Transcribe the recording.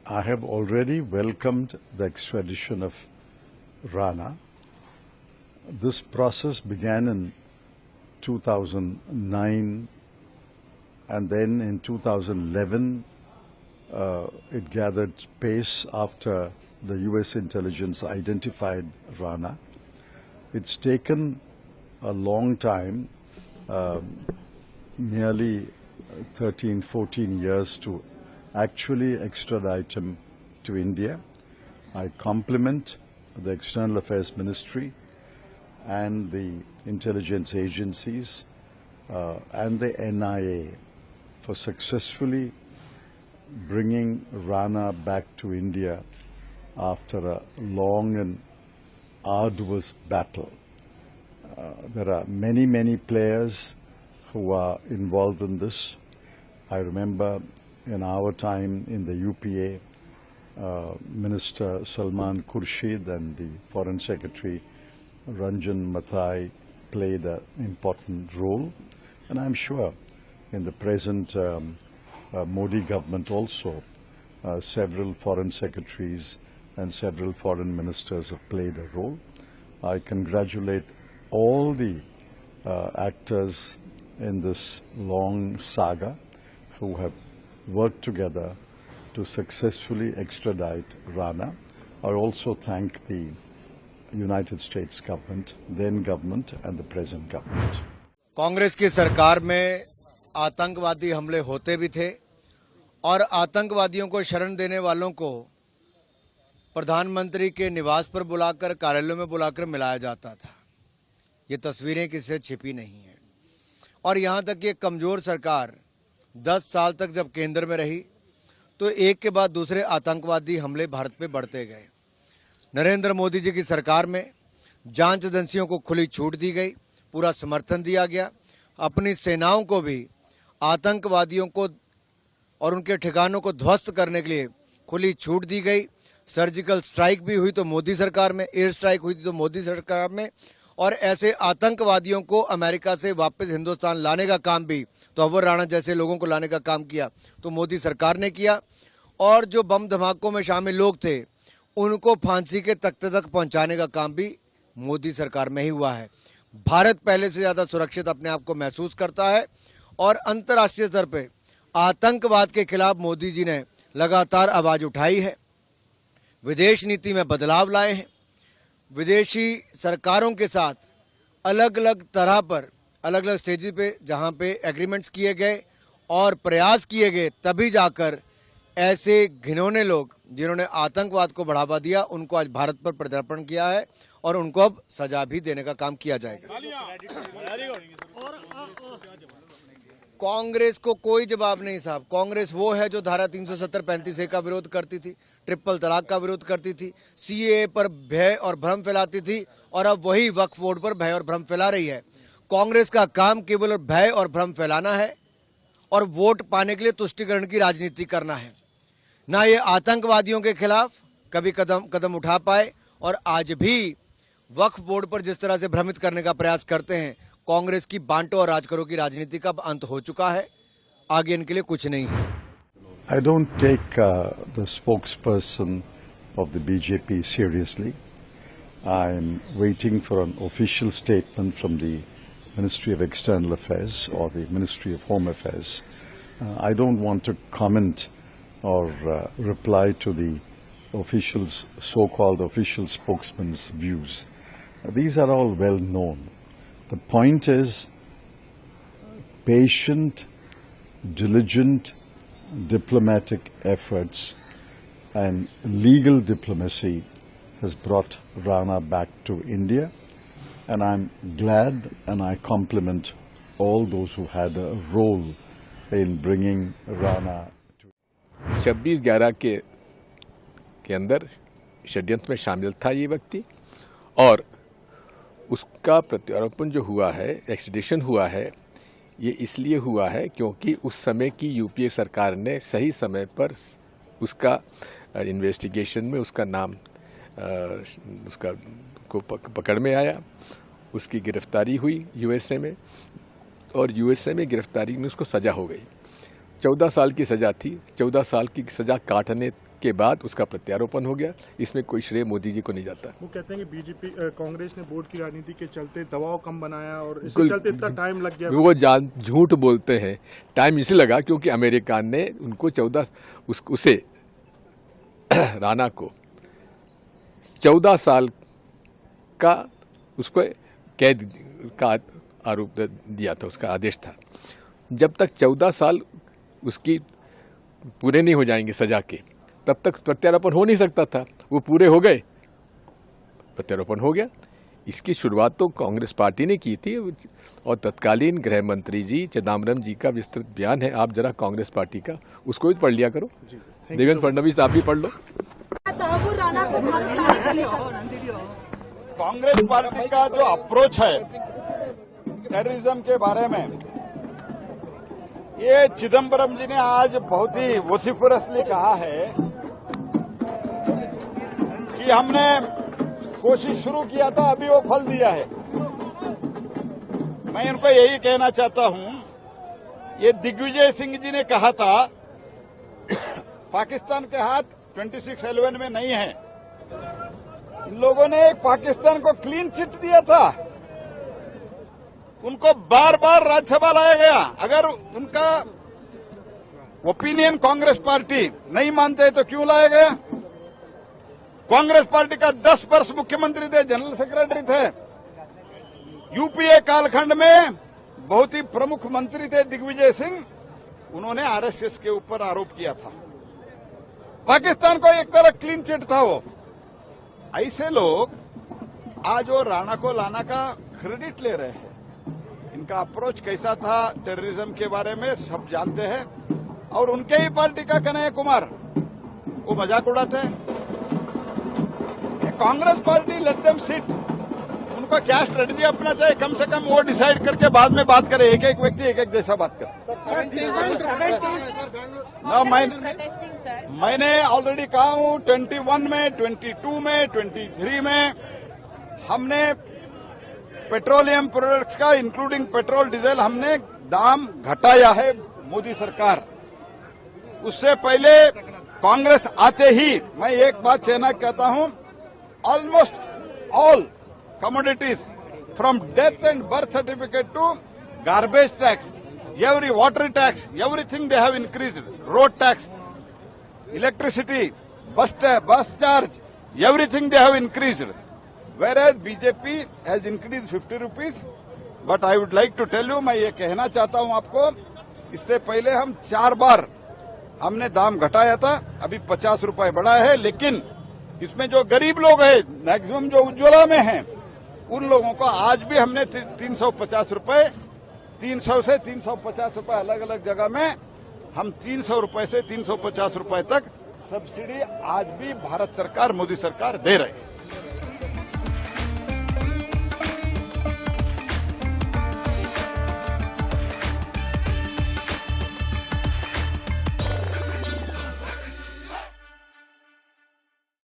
I have already welcomed the extradition of Rana. This process began in 2009, and then in 2011 it gathered pace after the U.S. intelligence identified Rana. It's taken a long time, nearly 13, 14 years to actually extradite him to India. I compliment the External Affairs Ministry and the intelligence agencies and the NIA for successfully bringing Rana back to India after a long and arduous battle. There are many players who are involved in this. I remember in our time in the UPA, Minister Salman Khurshid and the Foreign Secretary Ranjan Mathai played an important role. And I'm sure in the present Modi government also, several foreign secretaries and several foreign ministers have played a role. I congratulate all the actors in this long saga who have worked together to successfully extradite Rana. I also thank the United States government, then government and the present government. Congress की सरकार में आतंकवादी हमले होते भी थे और आतंकवादियों को शरण देने वालों को प्रधानमंत्री के निवास पर बुलाकर, कार्यालयों में बुलाकर मिलाया जाता था। ये तस्वीरें किसी से छिपी नहीं हैं। और यहाँ तक कि कमज़ोर सरकार 10 साल तक जब केंद्र में रही तो एक के बाद दूसरे आतंकवादी हमले भारत पे बढ़ते गए। नरेंद्र मोदी जी की सरकार में जांच एजेंसियों को खुली छूट दी गई, पूरा समर्थन दिया गया। अपनी सेनाओं को भी आतंकवादियों को और उनके ठिकानों को ध्वस्त करने के लिए खुली छूट दी गई। सर्जिकल स्ट्राइक भी हुई तो मोदी सरकार में, एयर स्ट्राइक हुई तो मोदी सरकार में, और ऐसे आतंकवादियों को अमेरिका से वापस हिंदुस्तान लाने का काम भी, तो अव्वर राणा जैसे लोगों को लाने का काम किया तो मोदी सरकार ने किया। और जो बम धमाकों में शामिल लोग थे उनको फांसी के तख्ते तक पहुंचाने का काम भी मोदी सरकार में ही हुआ है। भारत पहले से ज़्यादा सुरक्षित अपने आप को महसूस करता है और अंतर्राष्ट्रीय स्तर पे आतंकवाद के खिलाफ मोदी जी ने लगातार आवाज़ उठाई है। विदेश नीति में बदलाव लाए हैं। विदेशी सरकारों के साथ अलग अलग तरह पर, अलग अलग स्टेज पे जहां पे एग्रीमेंट्स किए गए और प्रयास किए गए, तभी जाकर ऐसे घिनौने लोग जिन्होंने आतंकवाद को बढ़ावा दिया उनको आज भारत पर प्रत्यर्पण किया है और उनको अब सजा भी देने का काम किया जाएगा। कांग्रेस को कोई जवाब नहीं साहब। कांग्रेस वो है जो धारा 370-35A का विरोध करती थी, ट्रिपल तलाक का विरोध करती थी, CAA पर भय और भ्रम फैलाती थी और अब वही वक्फ बोर्ड पर भय और भ्रम फैला रही है। कांग्रेस का काम केवल भय और भ्रम फैलाना है और वोट पाने के लिए तुष्टीकरण की राजनीति करना है। ना ये आतंकवादियों के खिलाफ कभी कदम उठा पाए और आज भी वक्फ बोर्ड पर जिस तरह से भ्रमित करने का प्रयास करते हैं। कांग्रेस की बांटो और राज करो की राजनीति का अंत हो चुका है, आगे इनके लिए कुछ नहीं है। I don't take the spokesperson of the BJP seriously. I'm waiting for an official statement from the Ministry of External Affairs or the Ministry of Home Affairs. I don't want to comment or reply to the officials, so-called official spokesman's views. These are all well known. The point is patient, diligent diplomatic efforts and legal diplomacy has brought Rana back to India, and I'm glad and I compliment all those who had a role in bringing Rana to 26/11 के अंदर षड्यंत्र में शामिल था ये व्यक्ति, और उसका प्रत्यारोपण जो हुआ है, एक्सट्रेडिशन हुआ है, ये इसलिए हुआ है क्योंकि उस समय की यूपीए सरकार ने सही समय पर उसका इन्वेस्टिगेशन में उसका नाम उसका को पकड़ में आया, उसकी गिरफ्तारी हुई यूएसए में, और यूएसए में गिरफ्तारी में उसको सज़ा हो गई। 14 साल की सजा थी, 14 साल की सजा काटने के बाद उसका प्रत्यारोपण हो गया। इसमें कोई श्रेय मोदी जी को नहीं जाता। वो कहते हैं कि बीजेपी कांग्रेस ने वोट की राजनीति के चलते दबाव कम बनाया और इसके चलते इतना टाइम लग गया। वो झूठ बोलते हैं। टाइम इसलिए लगा क्योंकि अमेरिका ने उनको 14 उसे राणा को 14 साल का उसको कैद का आरोप दिया था, उसका आदेश था। जब तक 14 साल उसकी पूरे नहीं हो जाएंगे सजा के, तब तक प्रत्यारोपण हो नहीं सकता था। वो पूरे हो गए, प्रत्यारोपण हो गया। इसकी शुरुआत तो कांग्रेस पार्टी ने की थी और तत्कालीन गृह मंत्री जी चिदम्बरम जी का विस्तृत बयान है, आप जरा कांग्रेस पार्टी का उसको भी पढ़ लिया करो। देवेंद्र फडणवीस आप भी पढ़ लो। कांग्रेस पार्टी का जो अप्रोच है टेररिज्म के बारे में, ये चिदम्बरम जी ने आज बहुत ही वोसिफरसली कहा है कि हमने कोशिश शुरू किया था, अभी वो फल दिया है। मैं उनको यही कहना चाहता हूं, ये दिग्विजय सिंह जी ने कहा था पाकिस्तान के हाथ 26/11 में नहीं है। इन लोगों ने पाकिस्तान को क्लीन चिट दिया था, उनको बार बार राज्यसभा लाया गया। अगर उनका ओपिनियन कांग्रेस पार्टी नहीं मानते तो क्यों लाया गया? कांग्रेस पार्टी का 10 वर्ष मुख्यमंत्री थे, जनरल सेक्रेटरी थे। यूपीए कालखंड में बहुत ही प्रमुख मंत्री थे दिग्विजय सिंह, उन्होंने आरएसएस के ऊपर आरोप किया था। पाकिस्तान को एक तरह क्लीन चिट था वो। ऐसे लोग आज वो राणा को लाना का क्रेडिट ले रहे हैं। इनका अप्रोच कैसा था टेररिज्म के बारे में सब जानते हैं। और उनके ही पार्टी का कन्हैया कुमार, वो मजाक उड़ाते हैं। Congress party let them sit, उनको क्या स्ट्रेटजी अपना चाहिए कम से कम वो डिसाइड करके बाद में बात करे। एक एक व्यक्ति एक एक जैसा बात करे। मैंने ऑलरेडी कहा हूं 21 में, 22 में, 23 में हमने पेट्रोलियम प्रोडक्ट्स का इंक्लूडिंग पेट्रोल डीजल हमने दाम घटाया है। मोदी सरकार, उससे पहले कांग्रेस आते ही मैं एक बात कहना चाहता हूं, almost all commodities from death and birth certificate to garbage tax, every water tax, everything they have increased. Road tax, electricity, bus charge, everything they have increased. Whereas BJP has increased 50 rupees. But I would like to tell you, मैं ये कहना चाहता हूं आपको, इससे पहले हम 4 बार हमने दाम घटाया था, अभी 50 रुपए बढ़ा है। लेकिन इसमें जो गरीब लोग हैं, मैक्सिमम जो उज्ज्वला में हैं, उन लोगों को आज भी हमने 350 रुपए, 300 से 350 रुपए अलग अलग जगह में हम 300 रुपए से 350 रुपए तक सब्सिडी आज भी भारत सरकार, मोदी सरकार दे रहे हैं।